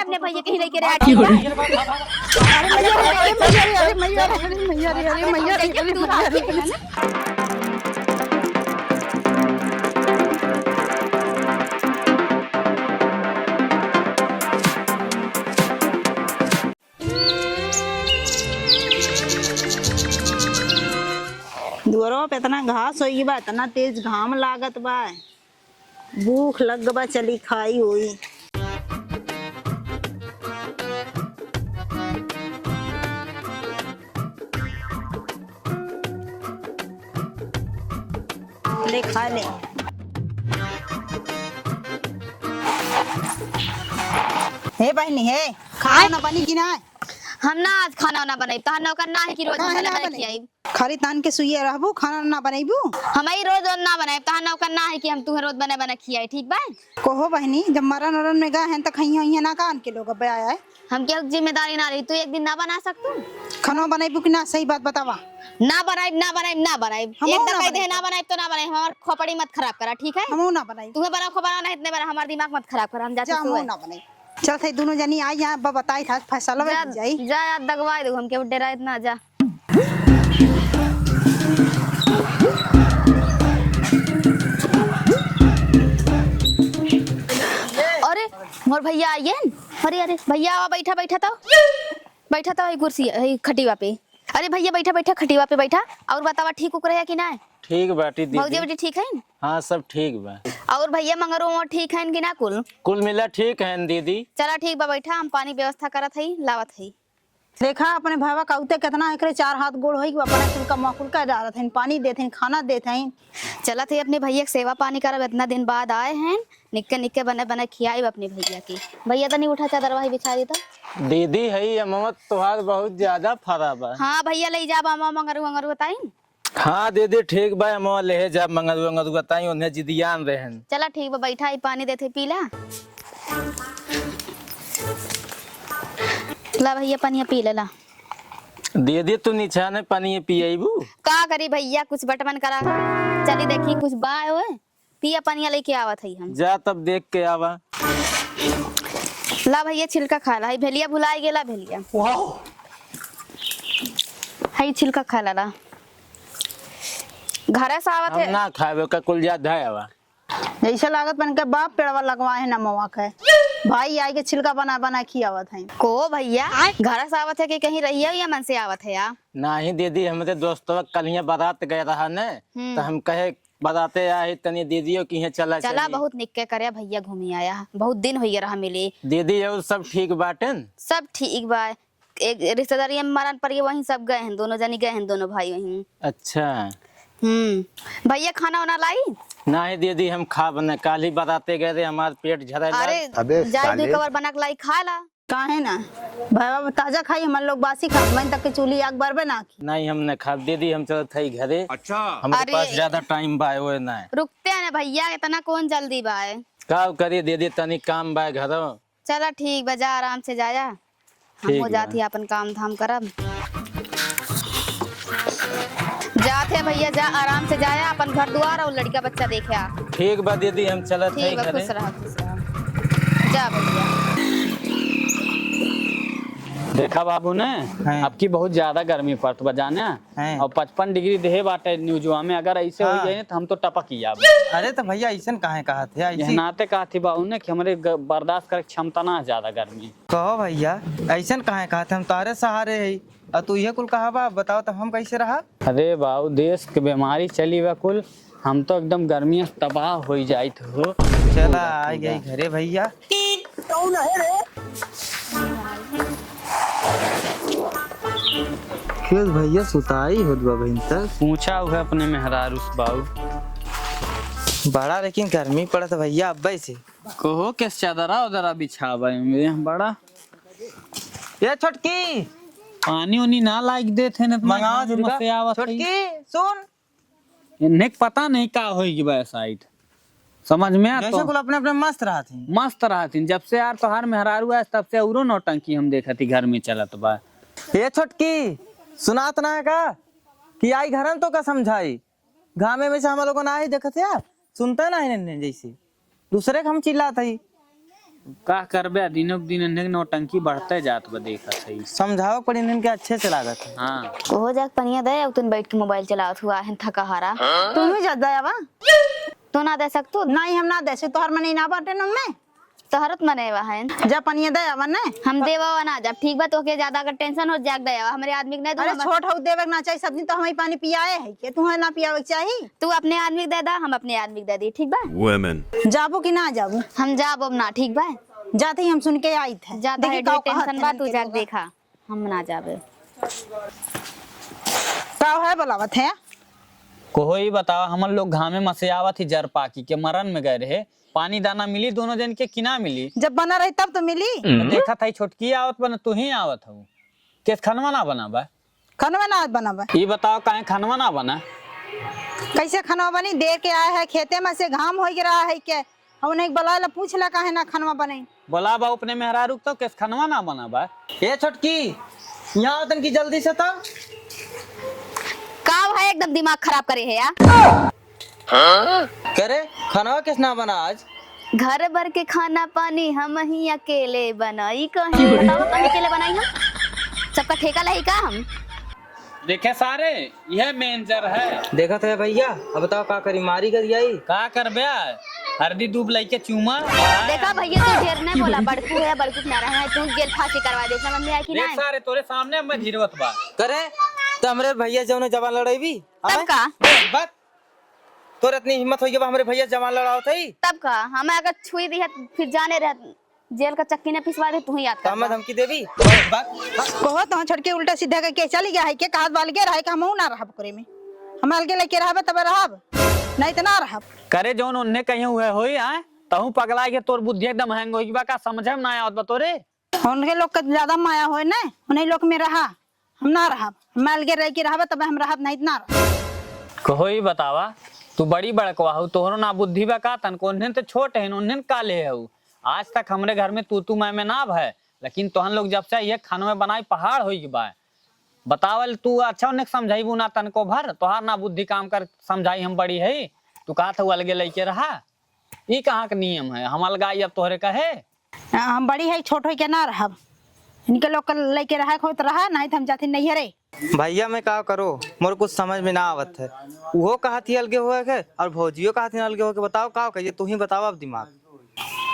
अपने भैया कहीं लेके रहा ठीक है। अरे मैया दुअरवा पे इतना घास होई बा, इतना तेज घाम लागत बा, भूख लग बा, चली खाई होई। ले खा ले। हे बहनी हे खाना ना बनी कि ना? हम ना आज खाना ना बनाई तो नौकर ना है कि रोज खाना बना खियाई। खाली तान के सुइए रहबू, खाना ना बनाईबू? हमारी रोज ना बनाए तो नौकर ना है कि हम तुम्हें रोज बना खियाई ठीक बा। कहो बहनी जब मरन वरन में गए हैं तो खइया हिया ना कान के लोग बे आए। हम क्या जिम्मेदारी ना रही तू एक दिन ना बना सकतू? खाना बनाईबू कि ना? सही बात बतावा। ना बनाई ना बनाई ना बनाई एक दर कह दे ना बनाई तो ना बनाई। हमार खोपड़ी मत खराब करा ठीक है। हमहू ना बनाई। तुम्हें बना खोपड़ा नहीं इतने बना हमार दिमाग मत खराब कर। हम जाते हमहू ना बनाई। चल थे दोनों जनी आई यहाँ बताई था फैसला हो जाई। जा यार दगवाई दो हम के डेरा इतना जा। अरे मोर भैया आइए। अरे अरे भैया बैठा बैठा तो कुर्सी खटीवा पे। अरे भैया बैठा बैठा खटीवा पे बैठा। और बतावा ठीक उक रहा कि ना? ठीक बाटी दीदी। भौजी बेटी ठीक है? हाँ सब ठीक बा। और भैया मंगरू ठीक है कि ना? कुल मिला ठीक है दीदी। चला ठीक बा बैठा हम पानी व्यवस्था करत है लावत है। देखा अपने भावा कौते कितना एकरे चार हाथ गोड़ होई अपना कुल का मकुल का डालत हैं, पानी देते हैं, खाना देते हैं। चला थे अपने भैया के सेवा पानी करब। इतना दिन बाद आए हैं निक्के निक्के बने बने खियाई अपने भैया की। भैया तो नहीं उठा चादर वही बिछा देता। दीदी है अम्मा तोहार बहुत ज्यादा फरा बा। हाँ भैया ले जा अम्मा मंगरू बताई। हाँ दीदी ठीक बा अम्मा ले जा मंगरू बताई उन्हें जिदियान रहन। चला ठीक बा बैठा ही पानी देते पीला। ला भैया पानी पी लेला। दीदी तू नीचा ने पानी पिएबू का करी भैया कुछ बटमन करा। चली देखी कुछ बाय ओए पिया पानी लेके आवत है हम। जा तब देख के आवा। ला भैया छिलका खा ला। भेलिया भुलाई गेला भेलिया। हाय छिलका खा ला। घर से आवत है ना खावे का कुल जा धावा। ऐसा लागत बन के बाप पेड़वा लगवाए है ना मवा के भाई आई के छिलका बना बना खियावत है। को भैया घर से आवत है कि कहीं रही है या मन से आवत है या? नहीं दीदी हमारे दोस्तों कल बारात गए रहा ने तो हम कहे बताते आए तनी दीदियों की है चला चला बहुत निक्के करे भैया घूमी आया। बहुत दिन हो रहा मिले। दीदी और सब ठीक बाटन? सब ठीक बा। एक रिश्तेदारी में मरण पर वहीं सब गए हैं। दोनों जनी गए हैं दोनों भाई वहीं। अच्छा भैया खाना वाना लाई? नहीं दीदी हम खा बने काल ही बताते गए थे हमारे पेट झरा। अरे जाए 2 कवर बना के लाई खा ला। का है ना भाई ताजा खाई हम लोग बासी खा मैं तक के चूल्ही आग बार बना की। नहीं हमने खा दीदी हम चल थे घरे। अच्छा हमारे पास ज्यादा टाइम बा वो ना रुकते हैं ना भैया इतना कौन जल्दी बा है। का करिए दीदी तनी काम बा घरो। चला ठीक बा जा आराम से जाया। हम हो जाती अपन काम धाम करब। जाते भैया जा आराम से जाया अपन घर द्वार और लड़का बच्चा देखे आ। ठीक बा दीदी हम चलत थे ठीक बा घरे। खुश रहा जा भैया। देखा बाबू ने आपकी बहुत ज्यादा गर्मी पड़त बजाने और 55 डिग्री देहे बाटे न्यूजवा में। अगर ऐसे हो जाए तो हम तो टपक ही जाब। अरे तो भैया ऐसा काहे कहा थे? यह नाते कहा थी बाबू ने कि हमारे बर्दाश्त करे क्षमता ना ज्यादा गर्मी। कहो भैया ऐसा काहे कहा थे? हम तारे सहारे है और तू ये कुल कहा बा बताओ तो हम कैसे रहा? अरे बाबू देश के बीमारी चली हुआ कुल हम तो एकदम गर्मी से तबाह हो जाए हो। चला आ गई घरे भैया। क्यों भैया सुताई होत बा बहन तक पूछा हुआ अपने मेहरारू से बाबू। बड़ा लेकिन गर्मी पड़त भैया अब्बे से। कहो किस चादरा उदरा बिछावा मेरे बड़ा ये छोटकी पानी उनी ना लाइक दे थे ना मंगाओ छोटकी सुन। इन्हें पता नहीं का होगी बा साइड समझ में आ जैसे कुल अपने अपने मस्त रहा थी। मस्त रहा थी जब से यार तोहार मेहरारू है तब से औरो नौटंकी हम देखा थी घर में चलत बा। ये छोटकी सुनात ना है का कि आई घरन तो का समझाई घामे में से हम लोगों ना ही देखत यार सुनते ना है जैसे दूसरे का हम चिल्लात है। का करबे दिनों दिन इन्हें नौटंकी बढ़ते जात बा देखा सही। समझाओ पर इन्हें के अच्छे से लागत है। हाँ हो जाक पनिया दे अब तुम बैठ के मोबाइल चलावत हुआ है थका हारा। तुम ही ज्यादा आवा तू ना दे सकतू नहीं हम ना दे से तोहर मने ना बाटे न में तहरत मनेवा है जा पनिया दे आवा ने हम देवा ना जब ठीक बा तो के ज्यादा अगर टेंशन हो जाग देवा हमरे आदमी के नहीं अरे दो छोट हो देवे ना चाहिए सब दिन तो हमें पानी पियाए है के तुम्हें ना पियावे के चाहिए तू अपने आदमी के दे दा हम अपने आदमी के दे दी ठीक बा Women. जाबो कि ना जाबो हम जाब अब ना ठीक बा जाते ही हम सुन के आई थे ज्यादा देखी है काऊ टेंशन कहत बा है तू इनके जाग लोग। देखा हम ना जाबे काऊ है बोलावत है कोई बताओ हम लोग घामे मसे आवत ही जर पाकी के मरन में गए रहे पानी दाना मिली दोनों जन के कि ना मिली। जब बना रही तब तो मिली देखा था छोटकी आवत बना तू ही आवत हूँ केस खनवा ना बना बा खनवा ना बनावा ये बताओ काहे खनवा ना बना। कैसे खनवा बनी देर के आए है खेते में से घाम हो रहा है के हमने एक बला ला पूछ ला काहे ना खनवा बने बोला बा अपने मेहरा रुक तो केस खनवा ना बना बा। ये छोटकी यहाँ तन की जल्दी से तो काव है एकदम दिमाग खराब करे है यार करे खाना किस ना बना आज। घर भर के खाना पानी हम ही अकेले बनाई कहीं बताओ कहीं अकेले बनाई हम सबका ठेका लही का हम देखे सारे यह मेंजर है देखा तो है भैया अब बताओ का करी मारी कर आई का कर बे हरदी दूब लई के चूमा देखा भैया तू ढेर नहीं बोला बड़कू है बड़कू ना रहा है तू जेल फांसी करवा दे समझ में आया कि देख नहीं सारे तोरे सामने मैं धीरवत बा करे तो हमरे भैया जौन जवान लड़ाई भी तब का बात तोर इतनी हिम्मत होई हमरे भैया जवान लड़ाओ थई तब का हमें अगर छुई दी है फिर जाने रह जेल का चक्की ने पिसवा दे तू ही याद तो कर हमें धमकी देवी बात कहो तो छोड़ के उल्टा सीधा करके चली गया है के कहात वाल के रहे के हम ना रहब करे में हम अलगे लेके रहब तब रहब नहीं तो ना रहब करे जौन उन्ने कहीं हुए होई आए तहू पगला के तोर बुद्धि एकदम हैंग होई बा का समझे में ना आवत बा तोरे। उनके लोग का ज्यादा माया होए ना उन्हीं लोग में रहा हम ना रहब हम अलगे रह के रहब तब हम रहब नहीं तो ना रहब कोई बतावा तू बड़ी बड़कवा हो तोहरो ना बुद्धि बा का तन को उन्हें तो छोट है उन्हें काले है आज तक हमरे घर में तू मैं ना है लेकिन तोहन लोग जब से ये खानों में बनाई पहाड़ होई के बा बतावल तू अच्छा उन्हें समझाई ना तन को भर तोहार ना बुद्धि काम कर समझाई हम बड़ी है तू कहा था अलगे लेके रहा ये कहाँ का नियम है हम अलगाई अब तोहरे कहे हम बड़ी है छोट हो के ना रहब इनके लोग लेके रहा हो तो रहा नहीं तो हम जाते नहीं रे भैया मैं का करो मोर कुछ समझ में ना आवत है वो कहा थी अलगे हुए के और भौजियो कहा थी अलगे हो के बताओ का कहिए तू ही बताओ अब दिमाग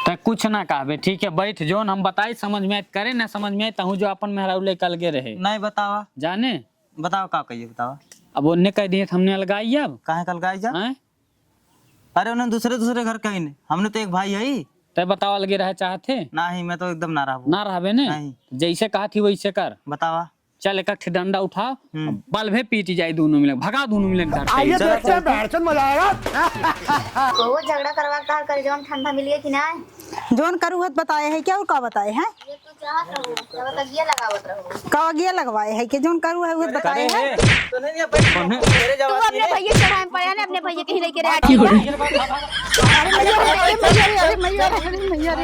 तो कुछ ना कहबे ठीक है बैठ जोन हम बताई समझ में आए करे ना समझ में आए तहू जो अपन मेहरा लेके अलगे रहे नहीं बतावा जाने बताओ का कहिए बतावा अब उन्ने कह दिए हमने अलगाई अब काहे कल गाय जा हैं अरे उन्हें दूसरे घर कहीं नहीं हमने तो एक भाई है ही तय बताओ अलगे रहे चाहते नहीं मैं तो एकदम ना रहा ना रहबे ने नहीं। जैसे कहा थी वैसे कर बतावा चल एक डंडा उठाओ बल भे पीट जाए दोनों मिले भगा दोनों मिले घर पे। वो झगड़ा करवा का कर जौन ठंडा मिलिए कि ना जोन करू हत बताए है क्या और का बताए हैं ये तू चाहत रहो जब तक ये लगावत रहो का गिया लगवाए है कि जोन करू है वो बताए करे हैं है तो नहीं है मेरे तू जवाब अपने भैया चढ़ाए पड़ा ने अपने भैया के ही लेके रहा ठीक है अरे मैया अरे मैया अरे मैया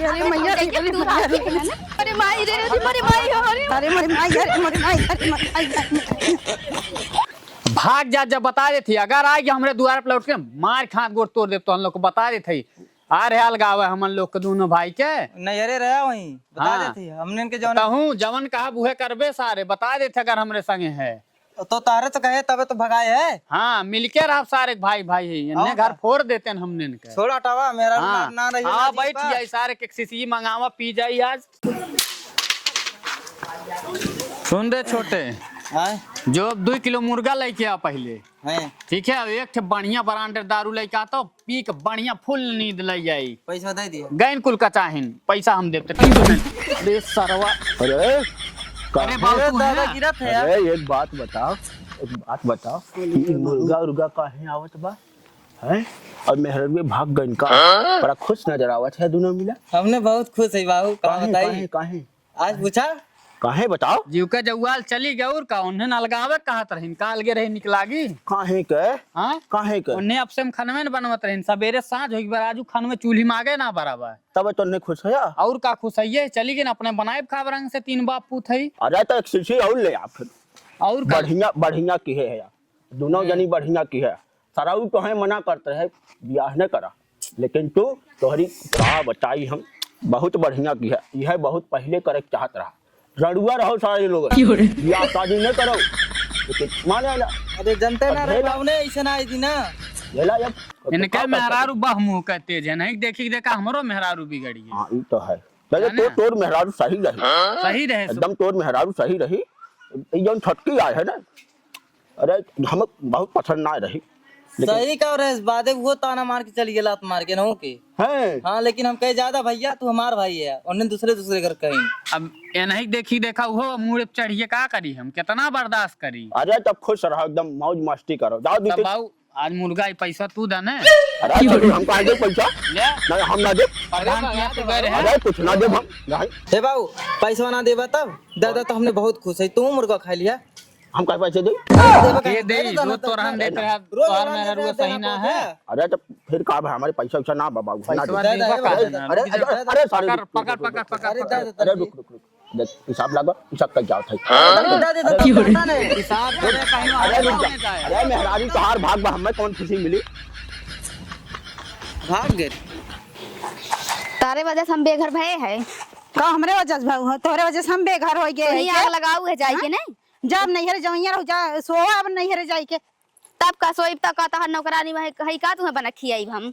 अरे माई रे अरे माई अरे अरे मेरी माई अरे मेरी माई अरे माई भाग जा जब बता दे थी अगर आएगी हमरे द्वार पर लौट के मार खात गोड़ तोड़ दे तो हम लोग को बता दे थी आ रहे अलगावे हमन लोग के दोनों भाई के नहीं अरे रहा वहीं बता हाँ। देती हमने इनके जवान कहूँ जवन कहा बुहे करबे सारे बता देते अगर हमरे संगे है तो तारे तो कहे तबे तो भगाए है हाँ मिलके रह सारे भाई भाई है इन्हें घर फोड़ देते हैं हमने इनके छोड़ हटावा मेरा हाँ ना रही हाँ बैठ जाए सारे के सीसी मंगावा पी जाई आज सुन दे छोटे जो 2 किलो मुर्गा लेके आ पहले हैं ठीक है एक ठे बढ़िया ब्रांडेड दारू लेके आता पी के बढ़िया फुल नींद ले जाई पैसा दे दिया गैन कुल का चाहिन पैसा हम देते अरे सरवा अरे अरे बाबू तू है दादा ना? गिरत है यार अरे एक बात बताओ ये मुर्गा उर्गा काहे आवत बा है और मेहर में भाग गइन का बड़ा खुश नजर आवत है दोनों मिला हमने बहुत खुश है बाबू का काहे बताई काहे आज पूछा काहे बताओ जीव के जवाल चली गए और का उन्हें अलगावे कहा तरह काल के रहे निकलागी काहे के हाँ काहे के उन्हें अब से हम खनवे न बनवत रहे सवेरे साँझ हो राजू खनवे चूल्ही मांगे ना बराबर तब तो नहीं खुश है और का खुश है चली गई ना अपने बनाए खाब रंग से 3 बाप पूत है अरे तो एक शीशी और ले आ फिर और का बढ़िया बढ़िया की है यार दोनों जनी बढ़िया की है सारा तो है मना करते है ब्याह न करा लेकिन तू तोहरी का बताई हम बहुत बढ़िया की है, यह बहुत पहले करे के चाहत रहा। रड़ुआ रहो सारे लोग, बियाह शादी नहीं करो, लेकिन माने ना। अरे जनते ना रे बाबू ने ऐसे ना आई थी ना। येला अब इनके मेहरारू बहुमुख का तेज है, नहीं देखी देखा हमरो मेहरारू बिगड़ी है। हाँ ये तो है। पहले तो तोर मेहरारू सही रही, सही रहे सो। एकदम तोर मेहरारू सही रही। ये जो छटकी आए है ना, अरे हमें बहुत पसंद ना रही। सही का रहे इस बात है, वो ताना मार के चली गया, लात मार के नहो के। है हाँ लेकिन हम कहे ज्यादा भैया तू हमार भाई है, उन्हें दूसरे दूसरे घर कहीं। अब ये नहीं देखी देखा वो मुंह पे चढ़िए का करी, हम कितना बर्दाश्त करी। अरे तब खुश रहो, एकदम मौज मस्ती करो। जाओ तब दीदी, बाबू आज मुर्गा ही पैसा तू दने अरे चलो, हम कहाँ दे पैसा? ले नहीं हम ना दे, प्रधान किया तो गए है। अरे कुछ ना दे हम नहीं। हे बाबू पैसा ना देबा तब दादा तो हमने बहुत खुश है, तू मुर्गा खा लिया। हम काय पैसे दे? ये दे जो तो रहन देते रहा तोर मेहरारू सही ना है। अरे तो फिर का भाई हमारे पैसा वैसा ना बाबा, ना दे। पैसा देबा का देना। अरे अरे सारे पकड़ पकड़ पकड़ पकड़ अरे रुक रुक रुक, देख हिसाब लगा, हिसाब का क्या था? हिसाब करे कहीं अरे रुक जा, आने जाए। अरे मेहरारी तो हार भाग बा, हमें कौन खुशी मिली? भाग गए। तारे वजह से हम बेघर भये है। का हमरे वजह से भाऊ, तोरे वजह से हम बेघर हो तो गए ही आग लगाऊ है जाई के नहीं। जब नैहर जाइए रहो जा सोवा, अब नैहर जाई के तब का सोई तक का तहर नौकरानी में है का तुम्हें बना खियाई हम।